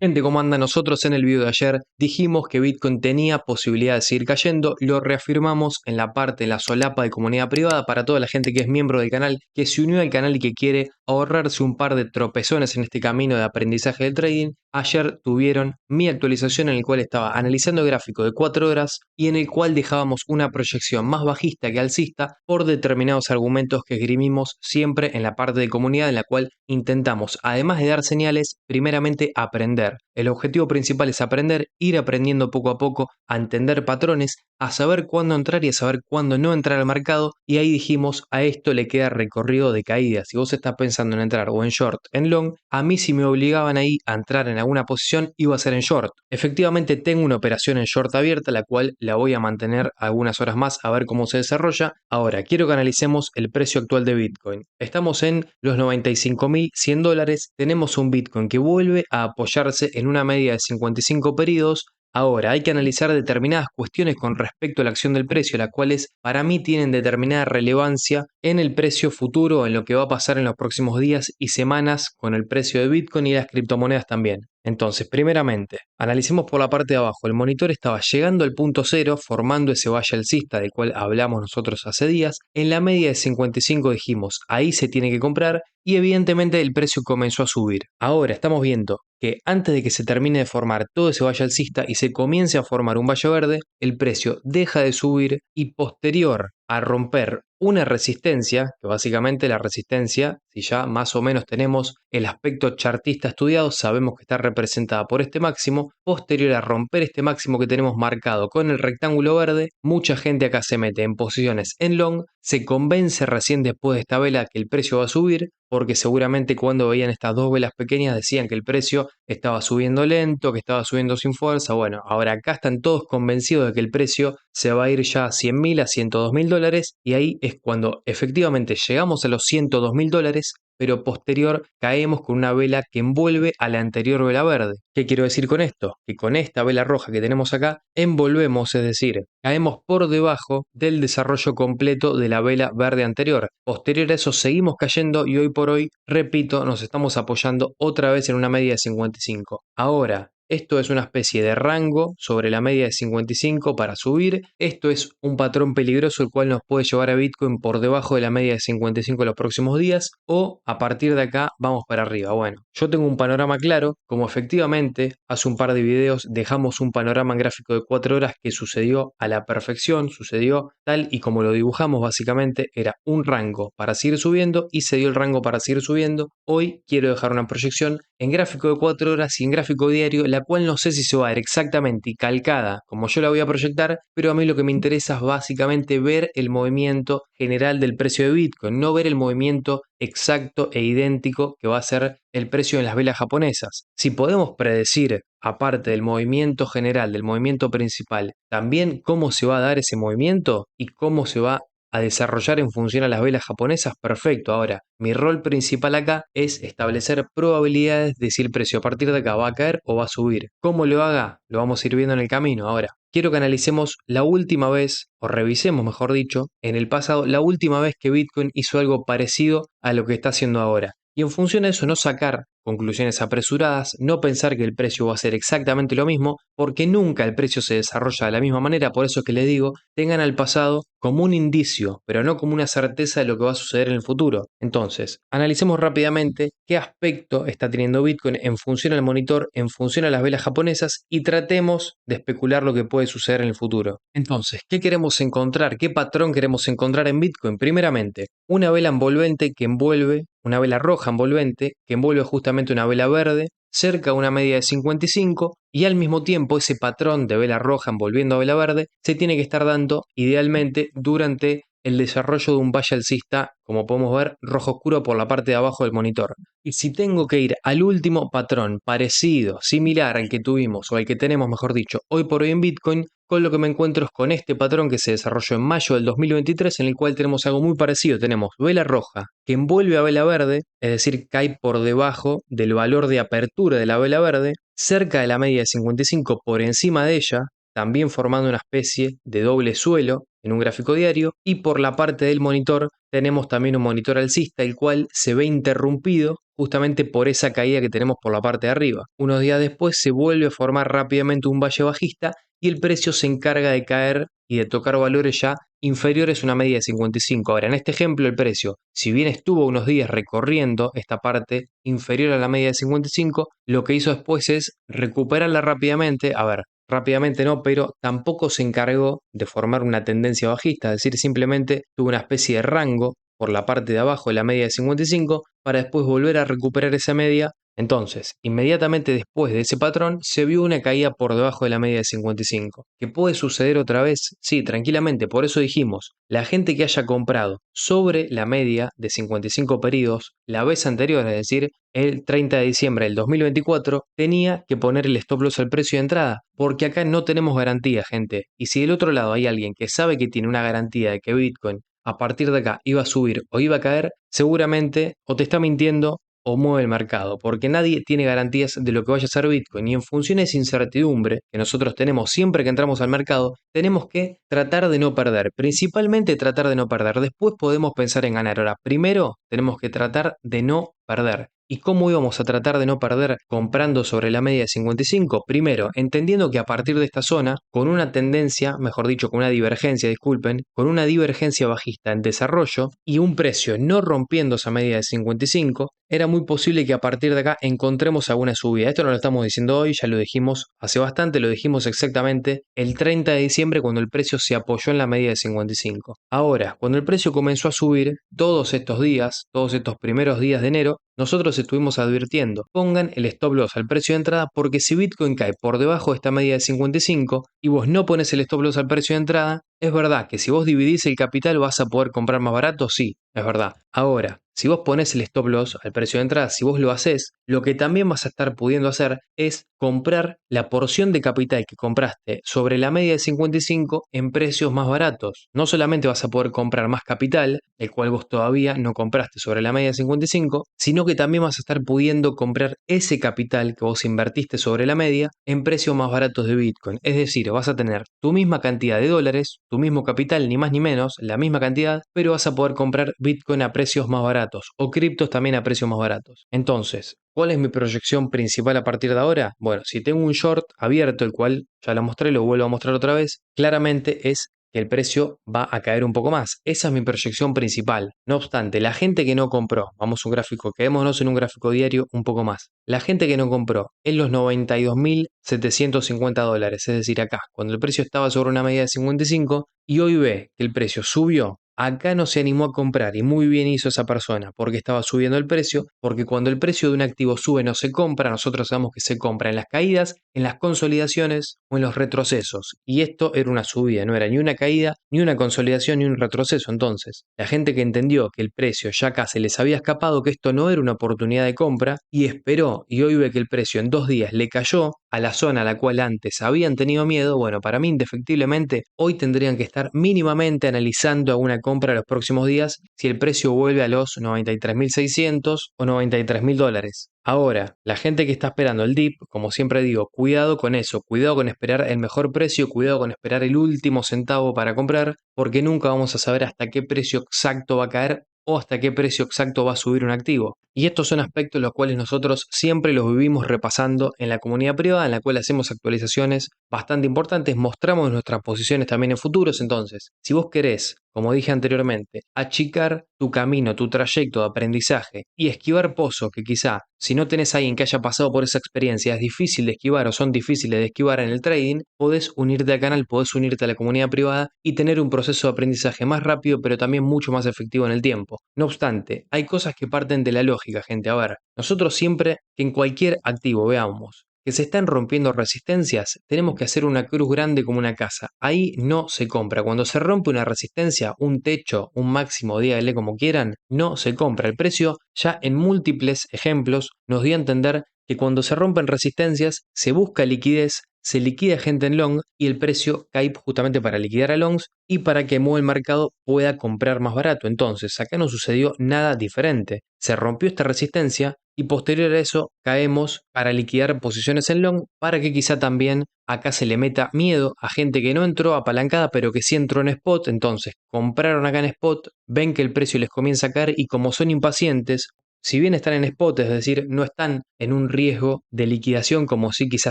Gente, ¿cómo anda? Nosotros en el video de ayer dijimos que Bitcoin tenía posibilidad de seguir cayendo, lo reafirmamos en la parte, en la solapa de comunidad privada para toda la gente que es miembro del canal, que se unió al canal y que quiere ahorrarse un par de tropezones en este camino de aprendizaje del trading. Ayer tuvieron mi actualización en el cual estaba analizando el gráfico de 4 horas y en el cual dejábamos una proyección más bajista que alcista por determinados argumentos que esgrimimos siempre en la parte de comunidad, en la cual intentamos, además de dar señales, primeramente aprender. El objetivo principal es aprender, ir aprendiendo poco a poco, a entender patrones, a saber cuándo entrar y a saber cuándo no entrar al mercado. Y ahí dijimos, a esto le queda recorrido de caída. Si vos estás pensando en entrar o en short, en long, a mí si me obligaban ahí a entrar en alguna posición, iba a ser en short. Efectivamente tengo una operación en short abierta, la cual la voy a mantener algunas horas más a ver cómo se desarrolla. Ahora, quiero que analicemos el precio actual de Bitcoin. Estamos en los $95.100, tenemos un Bitcoin que vuelve a apoyarse en una media de 55 periodos. Ahora, hay que analizar determinadas cuestiones con respecto a la acción del precio, las cuales para mí tienen determinada relevancia en el precio futuro, en lo que va a pasar en los próximos días y semanas con el precio de Bitcoin y las criptomonedas también. Entonces, primeramente, analicemos por la parte de abajo. El monitor estaba llegando al punto cero, formando ese valle alcista del cual hablamos nosotros hace días. En la media de 55 dijimos, ahí se tiene que comprar y evidentemente el precio comenzó a subir. Ahora estamos viendo que antes de que se termine de formar todo ese valle alcista y se comience a formar un valle verde, el precio deja de subir y posterior a romper una resistencia, que básicamente la resistencia, si ya más o menos tenemos el aspecto chartista estudiado, sabemos que está representada por este máximo. Posterior a romper este máximo que tenemos marcado con el rectángulo verde, mucha gente acá se mete en posiciones en long, se convence recién después de esta vela que el precio va a subir, porque seguramente cuando veían estas dos velas pequeñas decían que el precio estaba subiendo lento, que estaba subiendo sin fuerza. Bueno, ahora acá están todos convencidos de que el precio se va a ir ya a $100.000, a $102.000, y ahí es cuando efectivamente llegamos a los $102.000, pero posterior caemos con una vela que envuelve a la anterior vela verde. ¿Qué quiero decir con esto? Que con esta vela roja que tenemos acá, envolvemos, es decir, caemos por debajo del desarrollo completo de la vela verde anterior. Posterior a eso seguimos cayendo y hoy por hoy, repito, nos estamos apoyando otra vez en una media de 55. Ahora, esto es una especie de rango sobre la media de 55 para subir. Esto es un patrón peligroso el cual nos puede llevar a Bitcoin por debajo de la media de 55 en los próximos días, o a partir de acá vamos para arriba. Bueno, yo tengo un panorama claro, como efectivamente hace un par de videos dejamos un panorama en gráfico de 4 horas que sucedió a la perfección, sucedió tal y como lo dibujamos. Básicamente era un rango para seguir subiendo y se dio el rango para seguir subiendo. Hoy quiero dejar una proyección en gráfico de 4 horas y en gráfico diario, la cual no sé si se va a ver exactamente y calcada como yo la voy a proyectar, pero a mí lo que me interesa es básicamente ver el movimiento general del precio de Bitcoin, no ver el movimiento exacto e idéntico que va a ser el precio en las velas japonesas. Si podemos predecir, aparte del movimiento general, del movimiento principal, también cómo se va a dar ese movimiento y cómo se va a desarrollar en función a las velas japonesas, perfecto. Ahora, mi rol principal acá es establecer probabilidades de si el precio a partir de acá va a caer o va a subir. ¿Cómo lo haga? Lo vamos a ir viendo en el camino. Ahora, quiero que analicemos la última vez, o revisemos mejor dicho, en el pasado, la última vez que Bitcoin hizo algo parecido a lo que está haciendo ahora. Y en función de eso, no sacar conclusiones apresuradas, no pensar que el precio va a ser exactamente lo mismo, porque nunca el precio se desarrolla de la misma manera. Por eso es que les digo, tengan al pasado como un indicio, pero no como una certeza de lo que va a suceder en el futuro. Entonces, analicemos rápidamente qué aspecto está teniendo Bitcoin en función al monitor, en función a las velas japonesas, y tratemos de especular lo que puede suceder en el futuro. Entonces, ¿qué queremos encontrar? ¿Qué patrón queremos encontrar en Bitcoin? Primeramente, una vela envolvente que envuelve, una vela roja envolvente que envuelve justamente una vela verde cerca de una media de 55, y al mismo tiempo ese patrón de vela roja envolviendo a vela verde se tiene que estar dando idealmente durante el desarrollo de un valle alcista, como podemos ver, rojo oscuro por la parte de abajo del monitor. Y si tengo que ir al último patrón parecido, similar al que tuvimos, o al que tenemos mejor dicho, hoy por hoy en Bitcoin, con lo que me encuentro es con este patrón que se desarrolló en mayo del 2023, en el cual tenemos algo muy parecido. Tenemos vela roja que envuelve a vela verde, es decir, cae por debajo del valor de apertura de la vela verde, cerca de la media de 55, por encima de ella, también formando una especie de doble suelo en un gráfico diario, y por la parte del monitor tenemos también un monitor alcista, el cual se ve interrumpido justamente por esa caída que tenemos por la parte de arriba. Unos días después se vuelve a formar rápidamente un valle bajista y el precio se encarga de caer y de tocar valores ya inferiores a una media de 55. Ahora, en este ejemplo, el precio, si bien estuvo unos días recorriendo esta parte inferior a la media de 55, lo que hizo después es recuperarla rápidamente. A ver, rápidamente no, pero tampoco se encargó de formar una tendencia bajista, es decir, simplemente tuvo una especie de rango por la parte de abajo de la media de 55 para después volver a recuperar esa media. Entonces, inmediatamente después de ese patrón, se vio una caída por debajo de la media de 55. ¿Que puede suceder otra vez? Sí, tranquilamente. Por eso dijimos, la gente que haya comprado sobre la media de 55 periodos la vez anterior, es decir, el 30 de diciembre del 2024, tenía que poner el stop loss al precio de entrada, porque acá no tenemos garantía, gente. Y si del otro lado hay alguien que sabe que tiene una garantía de que Bitcoin a partir de acá iba a subir o iba a caer, seguramente o te está mintiendo o mueve el mercado, porque nadie tiene garantías de lo que vaya a ser Bitcoin y en función de esa incertidumbre que nosotros tenemos siempre que entramos al mercado, tenemos que tratar de no perder, principalmente tratar de no perder, después podemos pensar en ganar. Ahora, primero tenemos que tratar de no perder. ¿Y cómo íbamos a tratar de no perder comprando sobre la media de 55? Primero, entendiendo que a partir de esta zona, con una tendencia, mejor dicho, con una divergencia, disculpen, con una divergencia bajista en desarrollo y un precio no rompiendo esa media de 55, era muy posible que a partir de acá encontremos alguna subida. Esto no lo estamos diciendo hoy, ya lo dijimos hace bastante, lo dijimos exactamente el 30 de diciembre cuando el precio se apoyó en la media de 55. Ahora, cuando el precio comenzó a subir, todos estos días, todos estos primeros días de enero, nosotros estuvimos advirtiendo, pongan el stop loss al precio de entrada porque si Bitcoin cae por debajo de esta media de 55 y vos no pones el stop loss al precio de entrada, es verdad que si vos dividís el capital vas a poder comprar más barato, sí, es verdad. Ahora, si vos pones el stop loss al precio de entrada, si vos lo haces, lo que también vas a estar pudiendo hacer es comprar la porción de capital que compraste sobre la media de 55 en precios más baratos. No solamente vas a poder comprar más capital, el cual vos todavía no compraste sobre la media de 55, sino que también vas a estar pudiendo comprar ese capital que vos invertiste sobre la media en precios más baratos de Bitcoin. Es decir, vas a tener tu misma cantidad de dólares, tu mismo capital, ni más ni menos, la misma cantidad, pero vas a poder comprar Bitcoin a precios más baratos o criptos también a precios más baratos. Entonces, ¿cuál es mi proyección principal a partir de ahora? Bueno, si tengo un short abierto, el cual ya lo mostré, lo vuelvo a mostrar otra vez, claramente es que el precio va a caer un poco más. Esa es mi proyección principal. No obstante, la gente que no compró, vamos a un gráfico, quedémonos en un gráfico diario un poco más. La gente que no compró en los 92.750 dólares, es decir, acá, cuando el precio estaba sobre una media de 55 y hoy ve que el precio subió. Acá no se animó a comprar y muy bien hizo esa persona porque estaba subiendo el precio, porque cuando el precio de un activo sube no se compra, nosotros sabemos que se compra en las caídas, en las consolidaciones o en los retrocesos. Y esto era una subida, no era ni una caída, ni una consolidación, ni un retroceso. Entonces, la gente que entendió que el precio ya acá se les había escapado, que esto no era una oportunidad de compra y esperó y hoy ve que el precio en 2 días le cayó a la zona a la cual antes habían tenido miedo, bueno, para mí indefectiblemente hoy tendrían que estar mínimamente analizando alguna compra los próximos días si el precio vuelve a los 93.600 o 93.000 dólares. Ahora, la gente que está esperando el dip, como siempre digo, cuidado con eso, cuidado con esperar el mejor precio, cuidado con esperar el último centavo para comprar, porque nunca vamos a saber hasta qué precio exacto va a caer o hasta qué precio exacto va a subir un activo. Y estos son aspectos los cuales nosotros siempre los vivimos repasando en la comunidad privada, en la cual hacemos actualizaciones bastante importantes, mostramos nuestras posiciones también en futuros. Entonces, si vos querés, como dije anteriormente, achicar tu camino, tu trayecto de aprendizaje y esquivar pozos que quizá, si no tenés a alguien que haya pasado por esa experiencia, es difícil de esquivar o son difíciles de esquivar en el trading, podés unirte al canal, podés unirte a la comunidad privada y tener un proceso de aprendizaje más rápido, pero también mucho más efectivo en el tiempo. No obstante, hay cosas que parten de la lógica, gente. A ver, nosotros siempre que en cualquier activo veamos que se están rompiendo resistencias, tenemos que hacer una cruz grande como una casa. Ahí no se compra. Cuando se rompe una resistencia, un techo, un máximo, díganle como quieran, no se compra. El precio ya en múltiples ejemplos nos dio a entender que cuando se rompen resistencias se busca liquidez, se liquida gente en long y el precio cae justamente para liquidar a longs y para que mueva el mercado pueda comprar más barato. Entonces, acá no sucedió nada diferente. Se rompió esta resistencia, y posterior a eso caemos para liquidar posiciones en long para que quizá también acá se le meta miedo a gente que no entró apalancada pero que sí entró en spot, entonces compraron acá en spot, ven que el precio les comienza a caer y como son impacientes, si bien están en spot, es decir, no están en un riesgo de liquidación como si quizás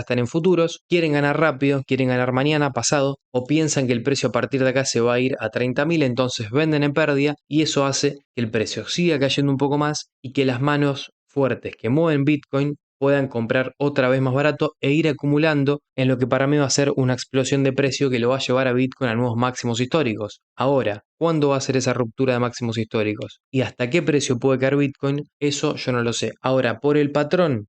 están en futuros, quieren ganar rápido, quieren ganar mañana, pasado, o piensan que el precio a partir de acá se va a ir a 30.000, entonces venden en pérdida y eso hace que el precio siga cayendo un poco más y que las manos fuertes que mueven Bitcoin puedan comprar otra vez más barato e ir acumulando en lo que para mí va a ser una explosión de precio que lo va a llevar a Bitcoin a nuevos máximos históricos. Ahora, ¿cuándo va a ser esa ruptura de máximos históricos? ¿Y hasta qué precio puede caer Bitcoin? Eso yo no lo sé. Ahora, por el patrón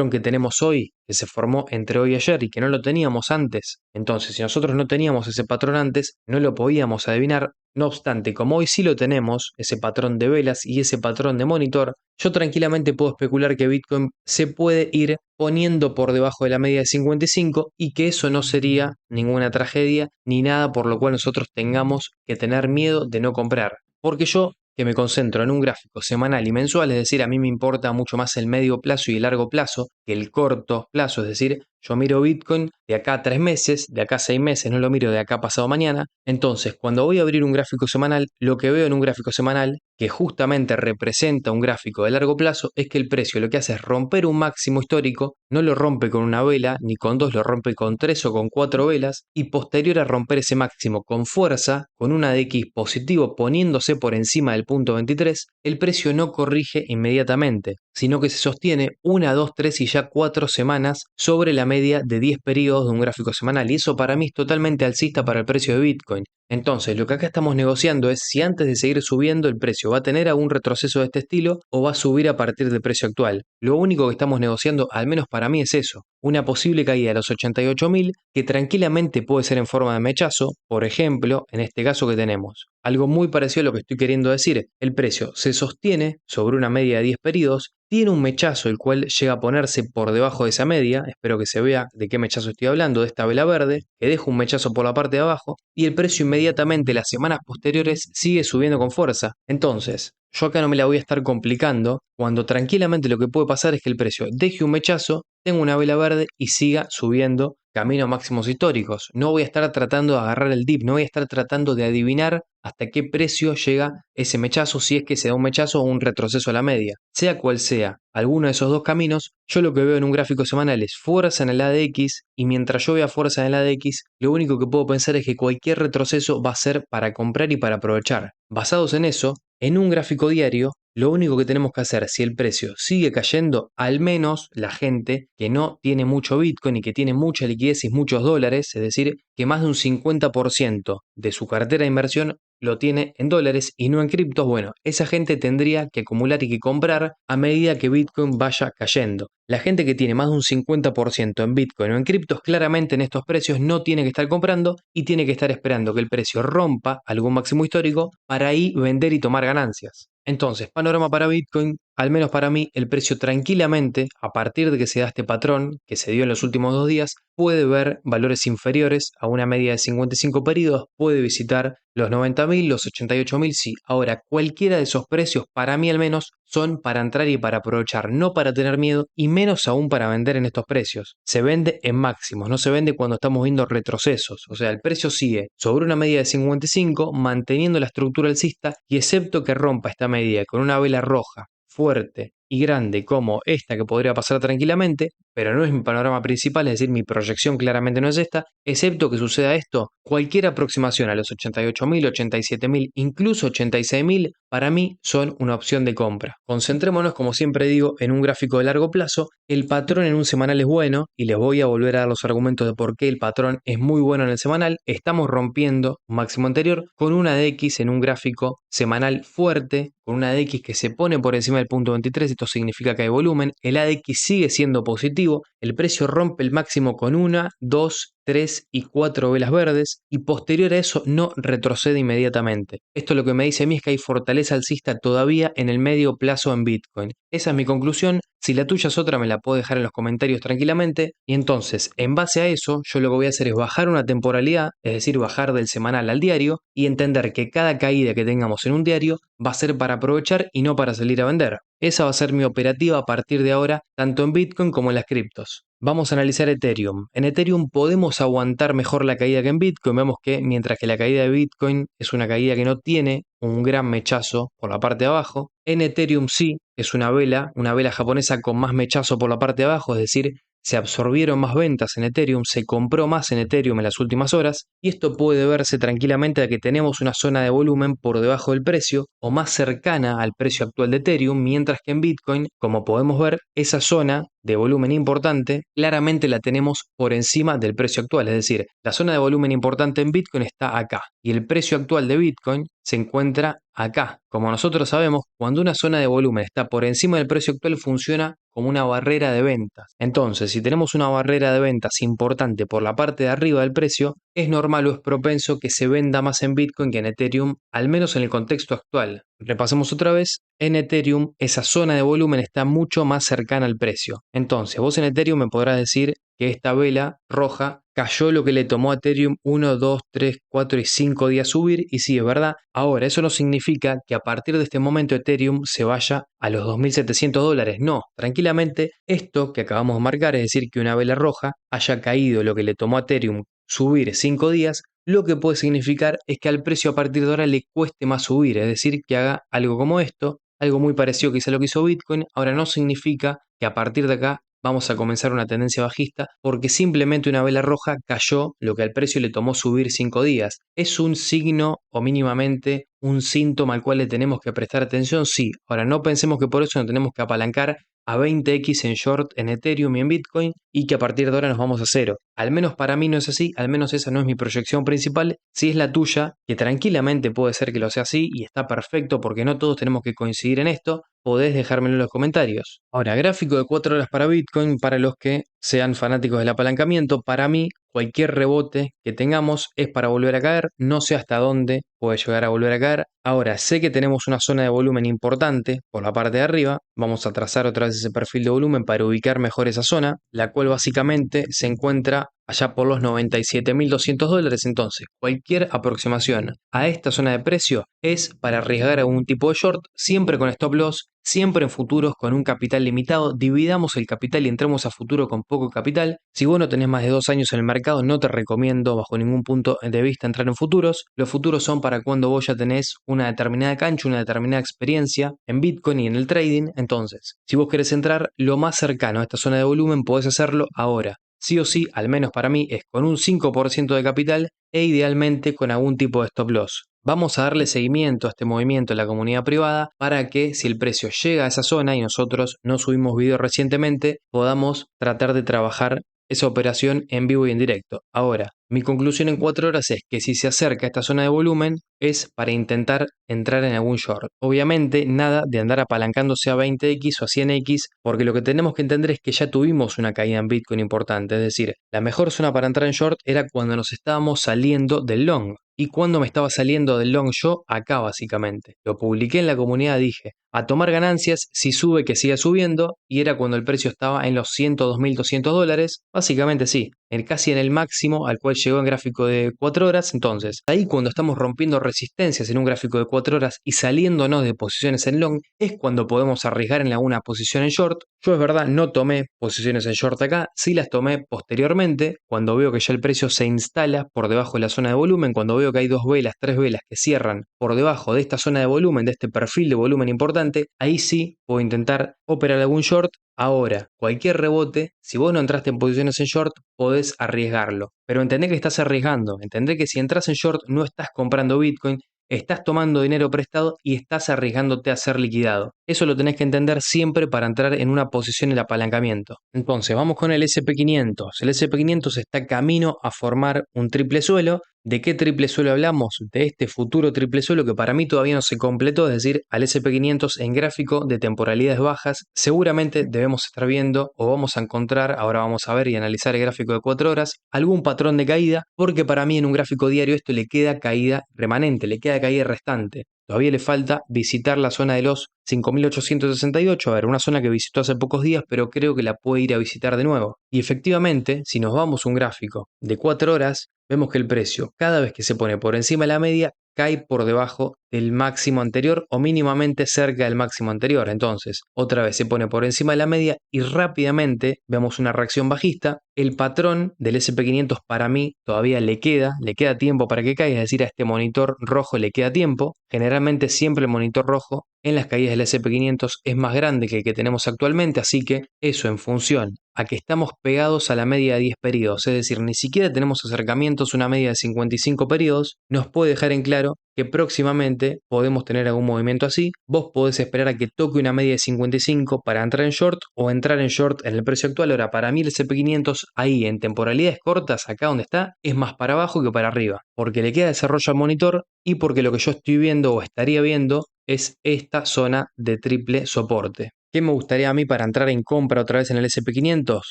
que tenemos hoy, que se formó entre hoy y ayer y que no lo teníamos antes, entonces si nosotros no teníamos ese patrón antes, no lo podíamos adivinar. No obstante, como hoy sí lo tenemos, ese patrón de velas y ese patrón de monitor, yo tranquilamente puedo especular que Bitcoin se puede ir poniendo por debajo de la media de 55 y que eso no sería ninguna tragedia ni nada por lo cual nosotros tengamos que tener miedo de no comprar. Porque yo que me concentro en un gráfico semanal y mensual, es decir, a mí me importa mucho más el medio plazo y el largo plazo que el corto plazo, es decir, yo miro Bitcoin de acá a 3 meses, de acá a 6 meses, no lo miro de acá a pasado mañana. Entonces, cuando voy a abrir un gráfico semanal, lo que veo en un gráfico semanal, que justamente representa un gráfico de largo plazo, es que el precio lo que hace es romper un máximo histórico, no lo rompe con una vela, ni con dos, lo rompe con 3 o con 4 velas, y posterior a romper ese máximo con fuerza, con una DX positivo poniéndose por encima del punto 23, el precio no corrige inmediatamente, sino que se sostiene 1, 2, 3 y ya 4 semanas sobre la media de 10 periodos de un gráfico semanal. Y eso para mí es totalmente alcista para el precio de Bitcoin. Entonces, lo que acá estamos negociando es si antes de seguir subiendo el precio va a tener algún retroceso de este estilo o va a subir a partir del precio actual. Lo único que estamos negociando, al menos para mí, es eso. Una posible caída de los 88.000 que tranquilamente puede ser en forma de mechazo, por ejemplo, en este caso que tenemos. Algo muy parecido a lo que estoy queriendo decir, el precio se sostiene sobre una media de 10 periodos, tiene un mechazo el cual llega a ponerse por debajo de esa media, espero que se vea de qué mechazo estoy hablando, de esta vela verde, que deja un mechazo por la parte de abajo, y el precio inmediatamente las semanas posteriores sigue subiendo con fuerza. Entonces, yo acá no me la voy a estar complicando, cuando tranquilamente lo que puede pasar es que el precio deje un mechazo, tenga una vela verde y siga subiendo camino a máximos históricos. No voy a estar tratando de agarrar el dip, no voy a estar tratando de adivinar hasta qué precio llega ese mechazo, si es que se da un mechazo o un retroceso a la media. Sea cual sea alguno de esos dos caminos, yo lo que veo en un gráfico semanal es fuerza en el ADX y mientras yo vea fuerza en el ADX, lo único que puedo pensar es que cualquier retroceso va a ser para comprar y para aprovechar. Basados en eso, en un gráfico diario, lo único que tenemos que hacer, si el precio sigue cayendo, al menos la gente que no tiene mucho Bitcoin y que tiene mucha liquidez y muchos dólares, es decir, que más de un 50% de su cartera de inversión lo tiene en dólares y no en criptos, bueno, esa gente tendría que acumular y que comprar a medida que Bitcoin vaya cayendo. La gente que tiene más de un 50% en Bitcoin o en criptos, claramente en estos precios no tiene que estar comprando y tiene que estar esperando que el precio rompa algún máximo histórico para ahí vender y tomar ganancias. Entonces, panorama para Bitcoin, al menos para mí, el precio tranquilamente, a partir de que se da este patrón que se dio en los últimos 2 días, puede ver valores inferiores a una media de 55 periodos, puede visitar los 90.000, los 88.000, sí. Ahora, cualquiera de esos precios, para mí al menos, son para entrar y para aprovechar, no para tener miedo y menos aún para vender en estos precios. Se vende en máximos, no se vende cuando estamos viendo retrocesos. O sea, el precio sigue sobre una media de 55, manteniendo la estructura alcista y excepto que rompa esta media con una vela roja fuerte y grande como esta que podría pasar tranquilamente, pero no es mi panorama principal, es decir, mi proyección claramente no es esta, excepto que suceda esto, cualquier aproximación a los 88.000, 87.000, incluso 86.000, para mí son una opción de compra. Concentrémonos, como siempre digo, en un gráfico de largo plazo. El patrón en un semanal es bueno y les voy a volver a dar los argumentos de por qué el patrón es muy bueno en el semanal. Estamos rompiendo un máximo anterior con una DX en un gráfico semanal fuerte, con una DX que se pone por encima del punto 23, esto significa que hay volumen, el ADX sigue siendo positivo, el precio rompe el máximo con 1, 2 3 y 4 velas verdes y posterior a eso no retrocede inmediatamente. Esto lo que me dice a mí es que hay fortaleza alcista todavía en el medio plazo en Bitcoin. Esa es mi conclusión. Si la tuya es otra, me la puedo dejar en los comentarios tranquilamente. Y entonces, en base a eso, yo lo que voy a hacer es bajar una temporalidad, es decir, bajar del semanal al diario y entender que cada caída que tengamos en un diario va a ser para aprovechar y no para salir a vender. Esa va a ser mi operativa a partir de ahora, tanto en Bitcoin como en las criptos. Vamos a analizar Ethereum. En Ethereum podemos aguantar mejor la caída que en Bitcoin. Vemos que mientras que la caída de Bitcoin es una caída que no tiene un gran mechazo por la parte de abajo, en Ethereum sí es una vela japonesa con más mechazo por la parte de abajo, es decir, se absorbieron más ventas en Ethereum, se compró más en Ethereum en las últimas horas, y esto puede verse tranquilamente a que tenemos una zona de volumen por debajo del precio o más cercana al precio actual de Ethereum, mientras que en Bitcoin, como podemos ver, esa zona de volumen importante claramente la tenemos por encima del precio actual, es decir, la zona de volumen importante en Bitcoin está acá y el precio actual de Bitcoin se encuentra acá. Como nosotros sabemos, cuando una zona de volumen está por encima del precio actual funciona como una barrera de ventas. Entonces, si tenemos una barrera de ventas importante por la parte de arriba del precio, es normal o es propenso que se venda más en Bitcoin que en Ethereum, al menos en el contexto actual. Repasemos otra vez, en Ethereum esa zona de volumen está mucho más cercana al precio. Entonces, vos en Ethereum me podrás decir que esta vela roja cayó lo que le tomó a Ethereum 1, 2, 3, 4 y 5 días subir, y sí, es verdad. Ahora, eso no significa que a partir de este momento Ethereum se vaya a los $2.700. No, tranquilamente, esto que acabamos de marcar, es decir, que una vela roja haya caído lo que le tomó a Ethereum subir 5 días, lo que puede significar es que al precio a partir de ahora le cueste más subir, es decir, que haga algo como esto, algo muy parecido quizá a lo que hizo Bitcoin. Ahora no significa que a partir de acá vamos a comenzar una tendencia bajista porque simplemente una vela roja cayó lo que al precio le tomó subir 5 días. ¿Es un signo o mínimamente un síntoma al cual le tenemos que prestar atención? Sí. Ahora no pensemos que por eso nos tenemos que apalancar a 20x en short en Ethereum y en Bitcoin y que a partir de ahora nos vamos a cero. Al menos para mí no es así, al menos esa no es mi proyección principal. Si es la tuya, que tranquilamente puede ser que lo sea así y está perfecto porque no todos tenemos que coincidir en esto, podés dejármelo en los comentarios. Ahora, gráfico de 4 horas para Bitcoin, para los que sean fanáticos del apalancamiento. Para mí, cualquier rebote que tengamos es para volver a caer. No sé hasta dónde puede llegar a volver a caer. Ahora, sé que tenemos una zona de volumen importante por la parte de arriba. Vamos a trazar otra vez ese perfil de volumen para ubicar mejor esa zona, la cual básicamente se encuentra allá por los $97.200. Entonces, cualquier aproximación a esta zona de precio es para arriesgar algún tipo de short, siempre con stop loss, siempre en futuros con un capital limitado. Dividamos el capital y entremos a futuro con poco capital. Si vos no tenés más de 2 años en el mercado, no te recomiendo bajo ningún punto de vista entrar en futuros. Los futuros son para cuando vos ya tenés una determinada cancha, una determinada experiencia en Bitcoin y en el trading. Entonces, si vos querés entrar lo más cercano a esta zona de volumen, podés hacerlo ahora. Sí o sí, al menos para mí, es con un 5% de capital e idealmente con algún tipo de stop loss. Vamos a darle seguimiento a este movimiento en la comunidad privada para que si el precio llega a esa zona y nosotros no subimos video recientemente, podamos tratar de trabajar esa operación en vivo y en directo. Ahora, mi conclusión en 4 horas es que si se acerca a esta zona de volumen es para intentar entrar en algún short. Obviamente nada de andar apalancándose a 20x o a 100x, porque lo que tenemos que entender es que ya tuvimos una caída en Bitcoin importante. Es decir, la mejor zona para entrar en short era cuando nos estábamos saliendo del long. ¿Y cuando me estaba saliendo del long yo? Acá básicamente. Lo publiqué en la comunidad, dije, a tomar ganancias si sube que siga subiendo, y era cuando el precio estaba en los $102.200. Básicamente sí, casi en el máximo al cual llegó en gráfico de 4 horas. Entonces, ahí cuando estamos rompiendo resistencias en un gráfico de 4 horas y saliéndonos de posiciones en long, es cuando podemos arriesgar en alguna posición en short. Yo es verdad no tomé posiciones en short acá, sí las tomé posteriormente, cuando veo que ya el precio se instala por debajo de la zona de volumen, cuando veo que hay 2 velas, 3 velas que cierran por debajo de esta zona de volumen, de este perfil de volumen importante, ahí sí puedo intentar operar algún short. Ahora, cualquier rebote, si vos no entraste en posiciones en short, podés arriesgarlo. Pero entendé que estás arriesgando, entendé que si entras en short no estás comprando Bitcoin, estás tomando dinero prestado y estás arriesgándote a ser liquidado. Eso lo tenés que entender siempre para entrar en una posición en el apalancamiento. Entonces, vamos con el SP500. El SP500 está camino a formar un triple suelo. ¿De qué triple suelo hablamos? De este futuro triple suelo que para mí todavía no se completó, es decir, al SP500 en gráfico de temporalidades bajas. Seguramente debemos estar viendo o vamos a encontrar, ahora vamos a ver y analizar el gráfico de 4 horas, algún patrón de caída, porque para mí en un gráfico diario esto le queda caída remanente, le queda caída restante. Todavía le falta visitar la zona de los 5.868, a ver, una zona que visitó hace pocos días, pero creo que la puede ir a visitar de nuevo. Y efectivamente, si nos vamos a un gráfico de 4 horas, vemos que el precio, cada vez que se pone por encima de la media, cae por debajo del máximo anterior o mínimamente cerca del máximo anterior. Entonces, otra vez se pone por encima de la media y rápidamente vemos una reacción bajista. El patrón del SP500 para mí todavía le queda tiempo para que caiga, es decir, a este monitor rojo le queda tiempo. Generalmente siempre el monitor rojo en las caídas del SP500 es más grande que el que tenemos actualmente, así que eso en función a que estamos pegados a la media de 10 periodos, es decir, ni siquiera tenemos acercamientos a una media de 55 periodos, nos puede dejar en claro que próximamente podemos tener algún movimiento así. Vos podés esperar a que toque una media de 55 para entrar en short o entrar en short en el precio actual. Ahora, para mí el SP500 ahí en temporalidades cortas, acá donde está, es más para abajo que para arriba, porque le queda desarrollo al monitor y porque lo que yo estoy viendo o estaría viendo es esta zona de triple soporte. ¿Qué me gustaría a mí para entrar en compra otra vez en el SP500?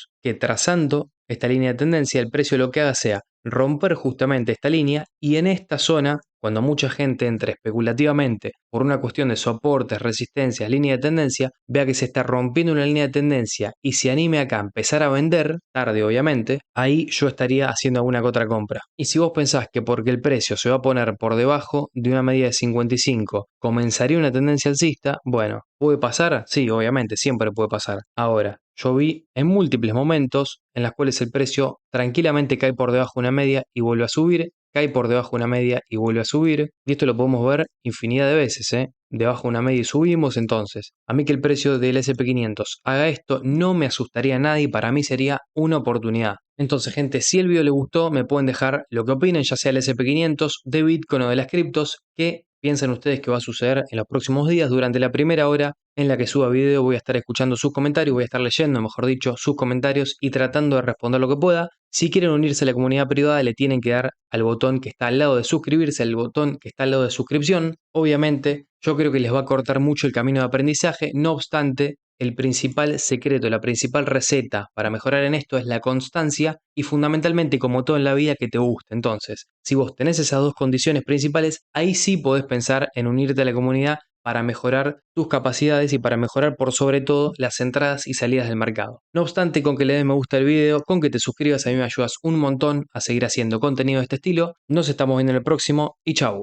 Que trazando esta línea de tendencia, el precio lo que haga sea romper justamente esta línea y en esta zona, cuando mucha gente entre especulativamente por una cuestión de soportes, resistencias, línea de tendencia, vea que se está rompiendo una línea de tendencia y se anime acá a empezar a vender, tarde obviamente, ahí yo estaría haciendo alguna que otra compra. Y si vos pensás que porque el precio se va a poner por debajo de una media de 55, comenzaría una tendencia alcista, bueno, ¿puede pasar? Sí, obviamente, siempre puede pasar. Ahora, yo vi en múltiples momentos en los cuales el precio tranquilamente cae por debajo de una media y vuelve a subir, cae por debajo de una media y vuelve a subir, y esto lo podemos ver infinidad de veces, ¿eh? Debajo de una media y subimos, entonces, a mí que el precio del SP500 haga esto no me asustaría a nadie, para mí sería una oportunidad. Entonces, gente, si el video les gustó, me pueden dejar lo que opinen, ya sea el SP500, de Bitcoin o de las criptos, que piensan ustedes que va a suceder en los próximos días. Durante la primera hora en la que suba video voy a estar escuchando sus comentarios, voy a estar leyendo, mejor dicho, sus comentarios y tratando de responder lo que pueda. Si quieren unirse a la comunidad privada, le tienen que dar al botón que está al lado de suscribirse, al botón que está al lado de suscripción. Obviamente, yo creo que les va a cortar mucho el camino de aprendizaje. No obstante, el principal secreto, la principal receta para mejorar en esto es la constancia y fundamentalmente, como todo en la vida, que te guste. Entonces, si vos tenés esas dos condiciones principales, ahí sí podés pensar en unirte a la comunidad para mejorar tus capacidades y para mejorar por sobre todo las entradas y salidas del mercado. No obstante, con que le des me gusta al video, con que te suscribas, a mí me ayudas un montón a seguir haciendo contenido de este estilo. Nos estamos viendo en el próximo y chau.